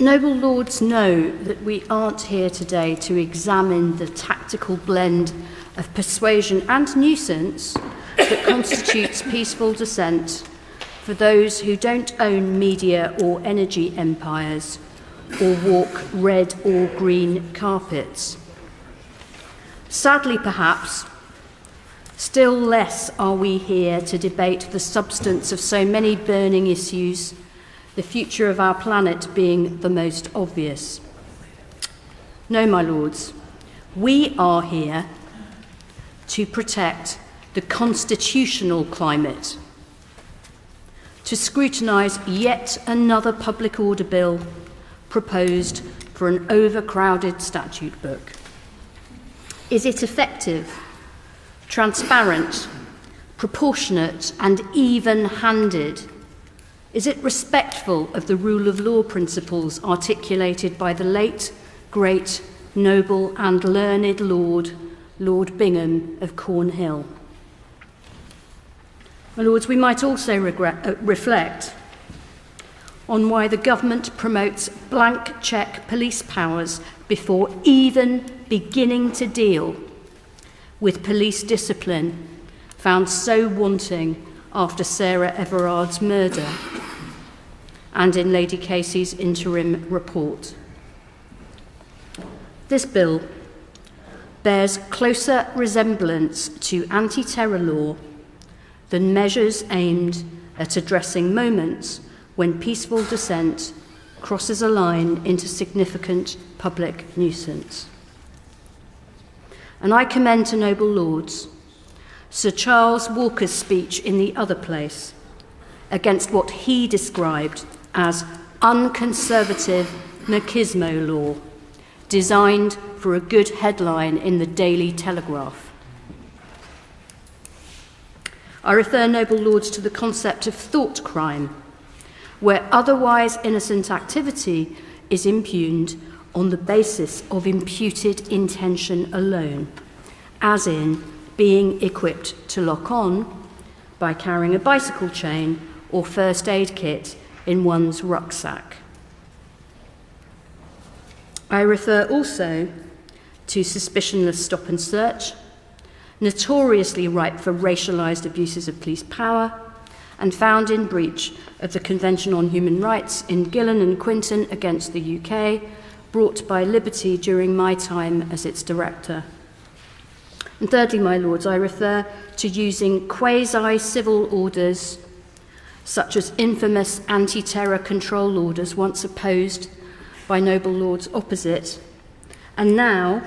Noble Lords know that we aren't here today to examine the tactical blend of persuasion and nuisance that constitutes peaceful dissent for those who don't own media or energy empires or walk red or green carpets. Sadly, perhaps, still less are we here to debate the substance of so many burning issues, the future of our planet being the most obvious. No, my lords, we are here to protect the constitutional climate, to scrutinise yet another public order bill proposed for an overcrowded statute book. Is it effective, transparent, proportionate, and even-handed? Is it respectful of the rule of law principles articulated by the late, great, noble, and learned Lord Bingham of Cornhill? My lords, we might also reflect on why the government promotes blank cheque police powers before even beginning to deal with police discipline found so wanting after Sarah Everard's murder and in Lady Casey's interim report. This bill bears closer resemblance to anti-terror law than measures aimed at addressing moments when peaceful dissent crosses a line into significant public nuisance. And I commend to noble lords Sir Charles Walker's speech in the other place against what he described as unconservative machismo law, designed for a good headline in the Daily Telegraph. I refer, noble lords, to the concept of thought crime, where otherwise innocent activity is impugned on the basis of imputed intention alone, as in being equipped to lock on by carrying a bicycle chain or first aid kit in one's rucksack. I refer also to suspicionless stop and search, notoriously ripe for racialised abuses of police power, and found in breach of the Convention on Human Rights in Gillen and Quinton against the UK, brought by Liberty during my time as its director. And thirdly, my lords, I refer to using quasi-civil orders, such as infamous anti-terror control orders once opposed by noble lords opposite, and now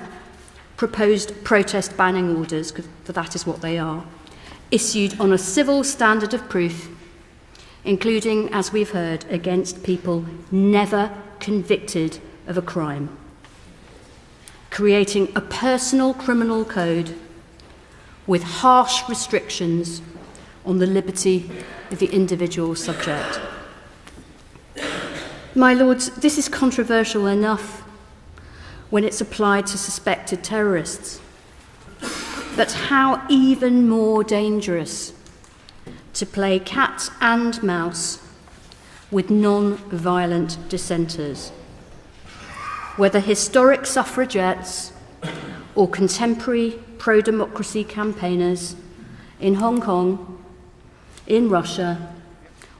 proposed protest banning orders, for that is what they are, issued on a civil standard of proof, including, as we've heard, against people never convicted of a crime, creating a personal criminal code with harsh restrictions on the liberty of the individual subject. My lords, this is controversial enough when it's applied to suspected terrorists, but how even more dangerous to play cat and mouse with non-violent dissenters, whether historic suffragettes or contemporary pro-democracy campaigners in Hong Kong, in Russia,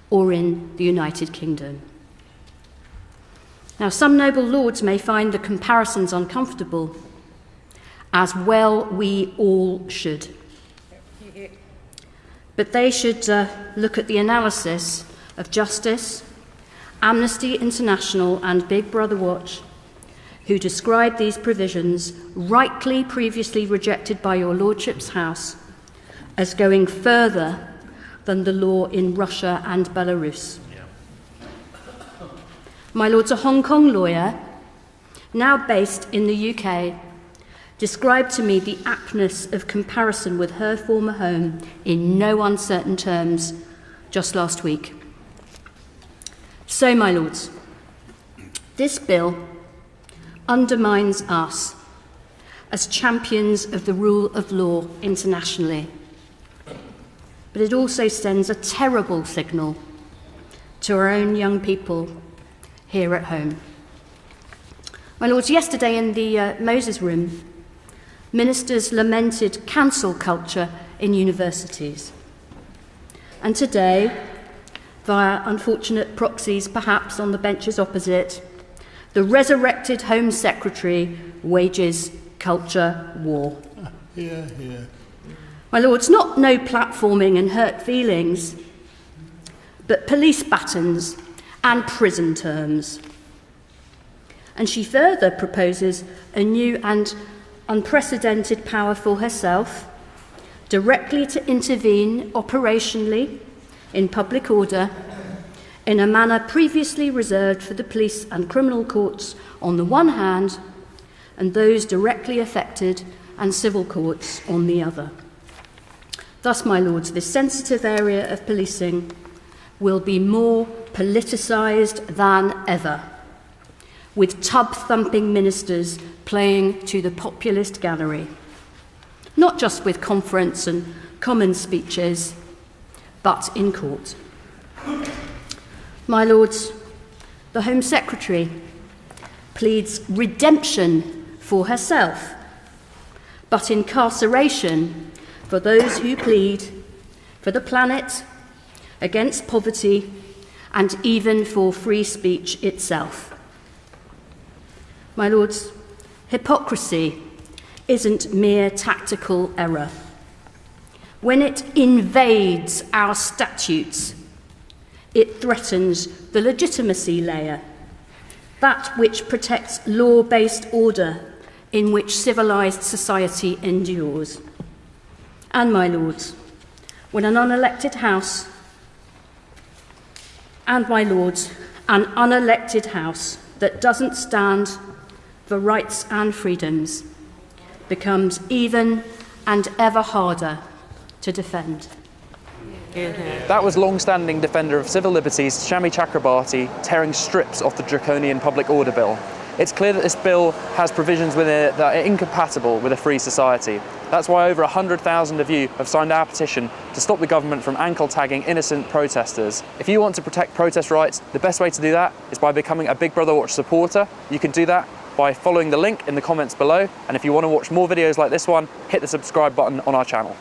or in the United Kingdom. Now, some noble lords may find the comparisons uncomfortable, as well we all should. But they should look at the analysis of Justice, Amnesty International and Big Brother Watch, who described these provisions, rightly previously rejected by your lordship's house, as going further than the law in Russia and Belarus. My lords, a Hong Kong lawyer, now based in the UK, described to me the aptness of comparison with her former home in no uncertain terms just last week. So, my lords, this bill undermines us as champions of the rule of law internationally, but it also sends a terrible signal to our own young people here at home. My lords, yesterday in the Moses Room, ministers lamented cancel culture in universities. And today, via unfortunate proxies perhaps on the benches opposite, the resurrected Home Secretary wages culture war. Hear, hear. My lords, not no platforming and hurt feelings, but police batons and prison terms. And she further proposes a new and unprecedented power for herself, directly to intervene operationally in public order in a manner previously reserved for the police and criminal courts on the one hand, and those directly affected and civil courts on the other. Thus, my lords, this sensitive area of policing will be more politicised than ever, with tub-thumping ministers playing to the populist gallery, not just with conference and common speeches, but in court. My lords, the Home Secretary pleads redemption for herself, but incarceration for those who plead for the planet, against poverty, and even for free speech itself. My lords, hypocrisy isn't mere tactical error. When it invades our statutes, it threatens the legitimacy layer, that which protects law-based order in which civilised society endures. And, my lords, when an unelected House, and my lords, an unelected House that doesn't stand for rights and freedoms becomes even and ever harder to defend. That was long-standing defender of civil liberties Shami Chakrabarti tearing strips off the draconian public order bill. It's clear that this bill has provisions within it that are incompatible with a free society. That's why over 100,000 of you have signed our petition to stop the government from ankle-tagging innocent protesters. If you want to protect protest rights, the best way to do that is by becoming a Big Brother Watch supporter. You can do that by following the link in the comments below, and if you want to watch more videos like this one, hit the subscribe button on our channel.